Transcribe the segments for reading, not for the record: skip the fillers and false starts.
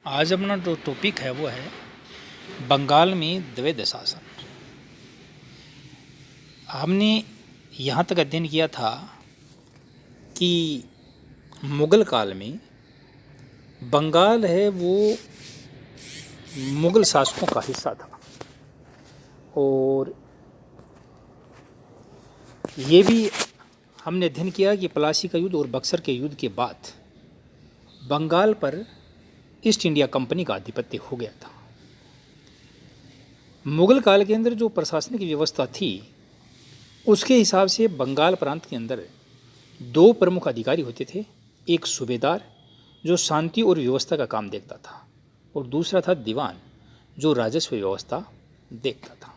आज अपना जो टॉपिक है वो है बंगाल में द्वैध शासन। हमने यहाँ तक अध्ययन किया था कि मुग़ल काल में बंगाल है वो मुग़ल शासकों का हिस्सा था, और ये भी हमने अध्ययन किया कि प्लासी का युद्ध और बक्सर के युद्ध के बाद बंगाल पर ईस्ट इंडिया कंपनी का आधिपत्य हो गया था। मुग़ल काल के अंदर जो प्रशासनिक व्यवस्था थी उसके हिसाब से बंगाल प्रांत के अंदर दो प्रमुख अधिकारी होते थे। एक सूबेदार जो शांति और व्यवस्था का काम देखता था, और दूसरा था दीवान जो राजस्व व्यवस्था देखता था।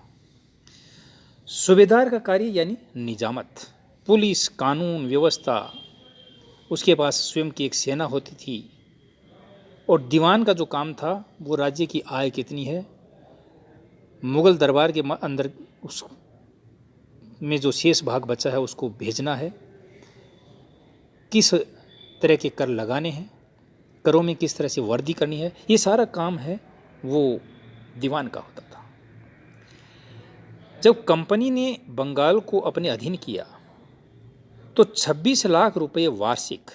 सूबेदार का कार्य यानी निजामत, पुलिस, कानून व्यवस्था, उसके पास स्वयं की एक सेना होती थी। और दीवान का जो काम था वो राज्य की आय कितनी है, मुग़ल दरबार के अंदर उस में जो शेष भाग बचा है उसको भेजना है, किस तरह के कर लगाने हैं, करों में किस तरह से वर्दी करनी है, ये सारा काम है वो दीवान का होता था। जब कंपनी ने बंगाल को अपने अधीन किया तो 26 लाख रुपए वार्षिक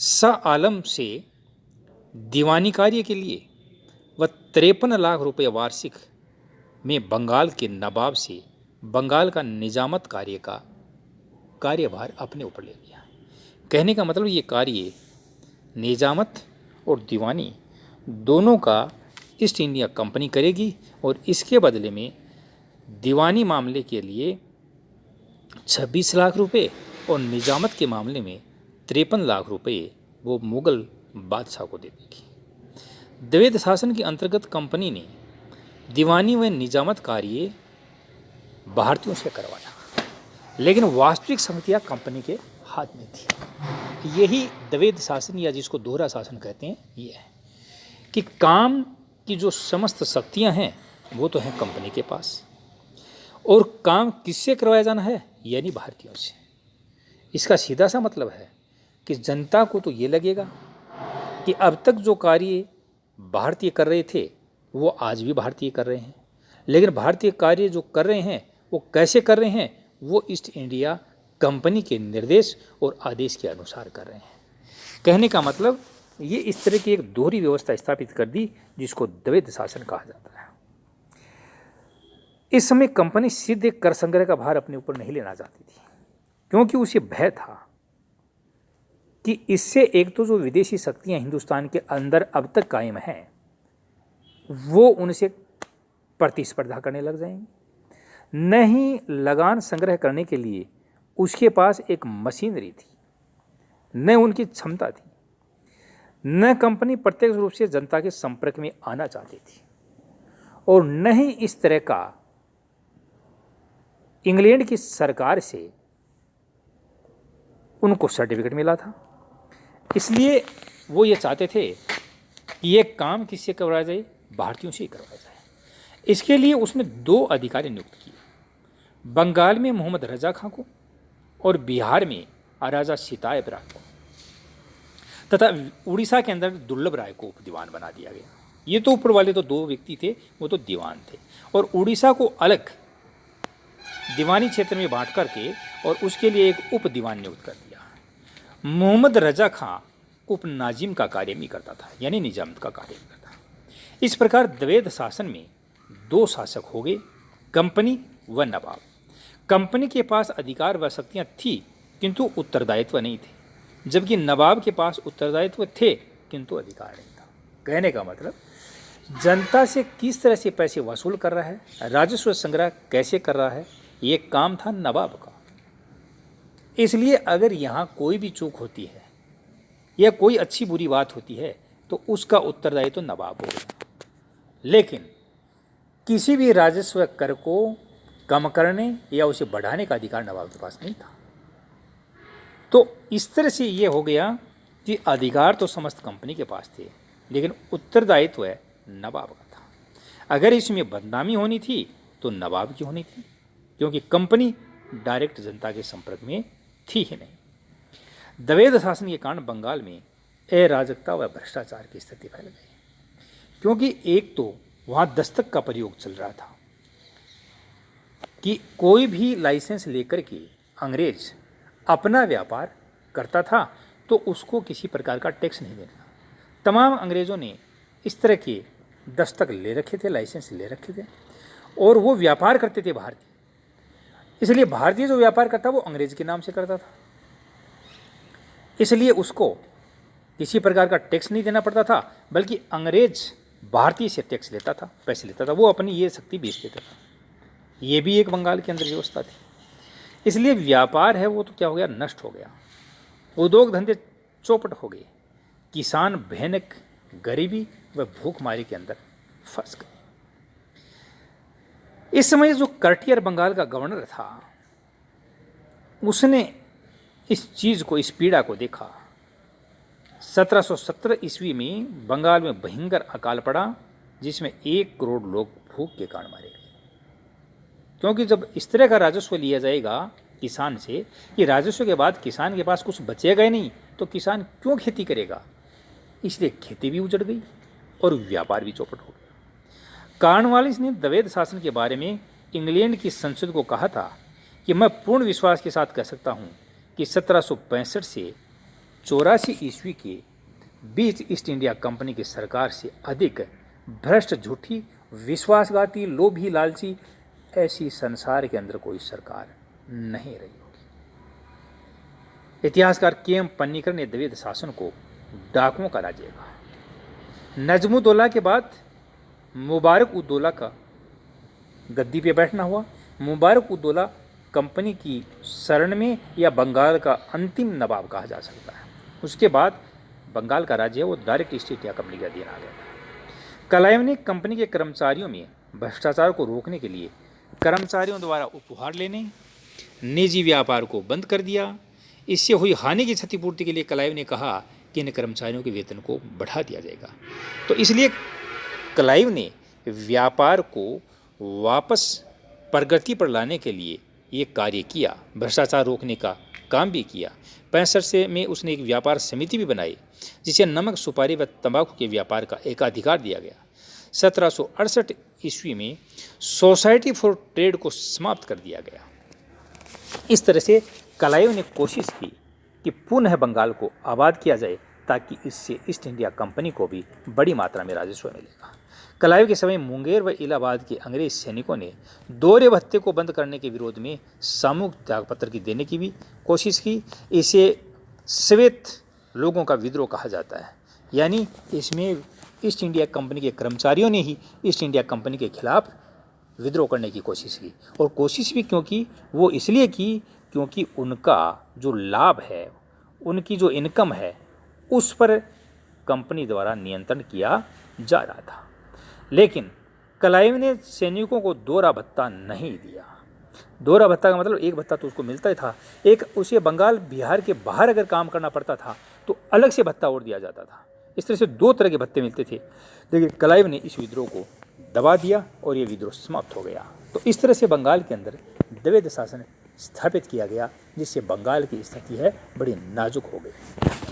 शाह आलम से दीवानी कार्य के लिए व 53 लाख रुपए वार्षिक में बंगाल के नवाब से बंगाल का निजामत कार्य का कार्यभार अपने ऊपर ले लिया। कहने का मतलब ये कार्य निजामत और दीवानी दोनों का ईस्ट इंडिया कंपनी करेगी, और इसके बदले में दीवानी मामले के लिए 26 लाख रुपए और निजामत के मामले में 53 लाख रुपए वो मुग़ल बादशाह को दे देगी। द्वैध शासन के अंतर्गत कंपनी ने दीवानी व निजामत कार्य भारतीयों से करवाया, लेकिन वास्तविक संगतियाँ कंपनी के हाथ में थी। यही द्वैध शासन या जिसको दोहरा शासन कहते हैं ये है कि काम की जो समस्त शक्तियाँ हैं वो तो हैं कंपनी के पास, और काम किससे करवाया जाना है, यानी भारतीयों से। इसका सीधा सा मतलब है कि जनता को तो ये लगेगा कि अब तक जो कार्य भारतीय कर रहे थे वो आज भी भारतीय कर रहे हैं, लेकिन भारतीय कार्य जो कर रहे हैं वो कैसे कर रहे हैं, वो ईस्ट इंडिया कंपनी के निर्देश और आदेश के अनुसार कर रहे हैं। कहने का मतलब ये इस तरह की एक दोहरी व्यवस्था स्थापित कर दी जिसको द्वैध शासन कहा जाता है। इस समय कंपनी सीधे कर संग्रह का भार अपने ऊपर नहीं लेना चाहती थी, क्योंकि उसे भय था कि इससे एक तो जो विदेशी शक्तियां हिंदुस्तान के अंदर अब तक कायम हैं वो उनसे प्रतिस्पर्धा करने लग जाएंगी, नहीं लगान संग्रह करने के लिए उसके पास एक मशीनरी थी, न उनकी क्षमता थी, न कंपनी प्रत्यक्ष रूप से जनता के संपर्क में आना चाहती थी, और न ही इस तरह का इंग्लैंड की सरकार से उनको सर्टिफिकेट मिला था। इसलिए वो ये चाहते थे कि ये काम किससे करवाया जाए, भारतीयों से ही करवाया जाए। इसके लिए उसने दो अधिकारी नियुक्त किए, बंगाल में मोहम्मद रजा खां को और बिहार में राजा सिताएब राय को, तथा उड़ीसा के अंदर दुर्लभ राय को उप दीवान बना दिया गया। ये तो ऊपर वाले तो दो व्यक्ति थे, वो तो दीवान थे, और उड़ीसा को अलग दीवानी क्षेत्र में बांट करके और उसके लिए एक उप दीवान नियुक्त कर दिया। मोहम्मद रजा खां उप नाजिम का कार्य भी करता था, यानी निजामत का कार्य भी करता। इस प्रकार द्वैध शासन में दो शासक हो गए, कंपनी व नवाब। कंपनी के पास अधिकार व शक्तियाँ थी किंतु उत्तरदायित्व नहीं थे, जबकि नवाब के पास उत्तरदायित्व थे किंतु अधिकार नहीं था। कहने का मतलब जनता से किस तरह से पैसे वसूल कर रहा है, राजस्व संग्रह कैसे कर रहा है, ये काम था नवाब का। इसलिए अगर यहाँ कोई भी चूक होती है या कोई अच्छी बुरी बात होती है तो उसका उत्तरदायित्व तो नवाब होगा, लेकिन किसी भी राजस्व कर को कम करने या उसे बढ़ाने का अधिकार नवाब के पास नहीं था। तो इस तरह से ये हो गया कि अधिकार तो समस्त कंपनी के पास थे, लेकिन उत्तरदायित्व नवाब का था। अगर इसमें बदनामी होनी थी तो नवाब की होनी थी, क्योंकि कंपनी डायरेक्ट जनता के संपर्क में थी ही नहीं। द्वैध शासन के कारण बंगाल में अराजकता व भ्रष्टाचार की स्थिति फैल गई, क्योंकि एक तो वहाँ दस्तक का प्रयोग चल रहा था कि कोई भी लाइसेंस लेकर के अंग्रेज अपना व्यापार करता था तो उसको किसी प्रकार का टैक्स नहीं देना। तमाम अंग्रेज़ों ने इस तरह के दस्तक ले रखे थे, लाइसेंस ले रखे थे, और वो व्यापार करते थे भारतीय। इसलिए भारतीय जो व्यापार करता वो अंग्रेज के नाम से करता था, इसलिए उसको किसी प्रकार का टैक्स नहीं देना पड़ता था, बल्कि अंग्रेज भारतीय से टैक्स लेता था, पैसे लेता था, वो अपनी ये शक्ति बेच देता था। ये भी एक बंगाल के अंदर व्यवस्था थी। इसलिए व्यापार है वो तो क्या हो गया, नष्ट हो गया, उद्योग धंधे चौपट हो गए, किसान भयानक गरीबी व भूखमारी के अंदर फंस गए। इस समय जो कर्टियर बंगाल का गवर्नर था, उसने इस चीज़ को, इस पीड़ा को देखा। 1717 ईस्वी में बंगाल में भयंकर अकाल पड़ा, जिसमें 1 करोड़ लोग भूख के कारण मारे गए। क्योंकि जब इस तरह का राजस्व लिया जाएगा किसान से, कि राजस्व के बाद किसान के पास कुछ बचेगा ही नहीं, तो किसान क्यों खेती करेगा। इसलिए खेती भी उजड़ गई और व्यापार भी चौपट हो गया। कॉर्नवालिस ने द्वैध शासन के बारे में इंग्लैंड की संसद को कहा था कि मैं पूर्ण विश्वास के साथ कह सकता हूँ कि 1765 से 84 ईस्वी के बीच ईस्ट इंडिया कंपनी की सरकार से अधिक भ्रष्ट, झूठी, विश्वासघाती, लोभी, लालची ऐसी संसार के अंदर कोई सरकार नहीं रही होगी। इतिहासकार के.एम. पन्नीकर ने द्वैध शासन को डाकुओं का राज्य कहा। नजमुद्दौला के बाद मुबारक-उद-दौला का गद्दी पे बैठना हुआ। मुबारक-उद-दौला कंपनी की शरण में या बंगाल का अंतिम नवाब कहा जा सकता है। उसके बाद बंगाल का राज्य है वो डायरेक्ट ईस्ट इंडिया कंपनी का अधीन आ गया था। क्लाइव ने कंपनी के कर्मचारियों में भ्रष्टाचार को रोकने के लिए कर्मचारियों द्वारा उपहार लेने, निजी व्यापार को बंद कर दिया। इससे हुई हानि की क्षतिपूर्ति के लिए क्लाइव ने कहा कि इन कर्मचारियों के वेतन को बढ़ा दिया जाएगा। तो इसलिए क्लाइव ने व्यापार को वापस प्रगति पर लाने के लिए ये कार्य किया, भ्रष्टाचार रोकने का काम भी किया। 65 से में उसने एक व्यापार समिति भी बनाई, जिसे नमक, सुपारी व तंबाकू के व्यापार का एकाधिकार दिया गया। 1768 ईस्वी में सोसाइटी फॉर ट्रेड को समाप्त कर दिया गया। इस तरह से क्लाइव ने कोशिश की कि पुनः बंगाल को आबाद किया जाए, ताकि इससे ईस्ट इंडिया कंपनी को भी बड़ी मात्रा में राजस्व मिलेगा। क्लाइव के समय मुंगेर व इलाहाबाद के अंग्रेज सैनिकों ने दोहरे भत्ते को बंद करने के विरोध में सामूहिक त्यागपत्र की देने की भी कोशिश की। इसे श्वेत लोगों का विद्रोह कहा जाता है, यानी इसमें ईस्ट इंडिया कंपनी के कर्मचारियों ने ही ईस्ट इंडिया कंपनी के खिलाफ विद्रोह करने की कोशिश की। और कोशिश भी क्योंकि वो इसलिए की क्योंकि उनका जो लाभ है, उनकी जो इनकम है, उस पर कंपनी द्वारा नियंत्रण किया जा रहा था। लेकिन क्लाइव ने सैनिकों को दोहरा भत्ता नहीं दिया। दोहरा भत्ता का मतलब एक भत्ता तो उसको मिलता ही था, एक उसे बंगाल, बिहार के बाहर अगर काम करना पड़ता था तो अलग से भत्ता और दिया जाता था। इस तरह से 2 तरह के भत्ते मिलते थे। लेकिन क्लाइव ने इस विद्रोह को दबा दिया और ये विद्रोह समाप्त हो गया। तो इस तरह से बंगाल के अंदर द्वैध शासन स्थापित किया गया, जिससे बंगाल की स्थिति है बड़ी नाजुक हो गई।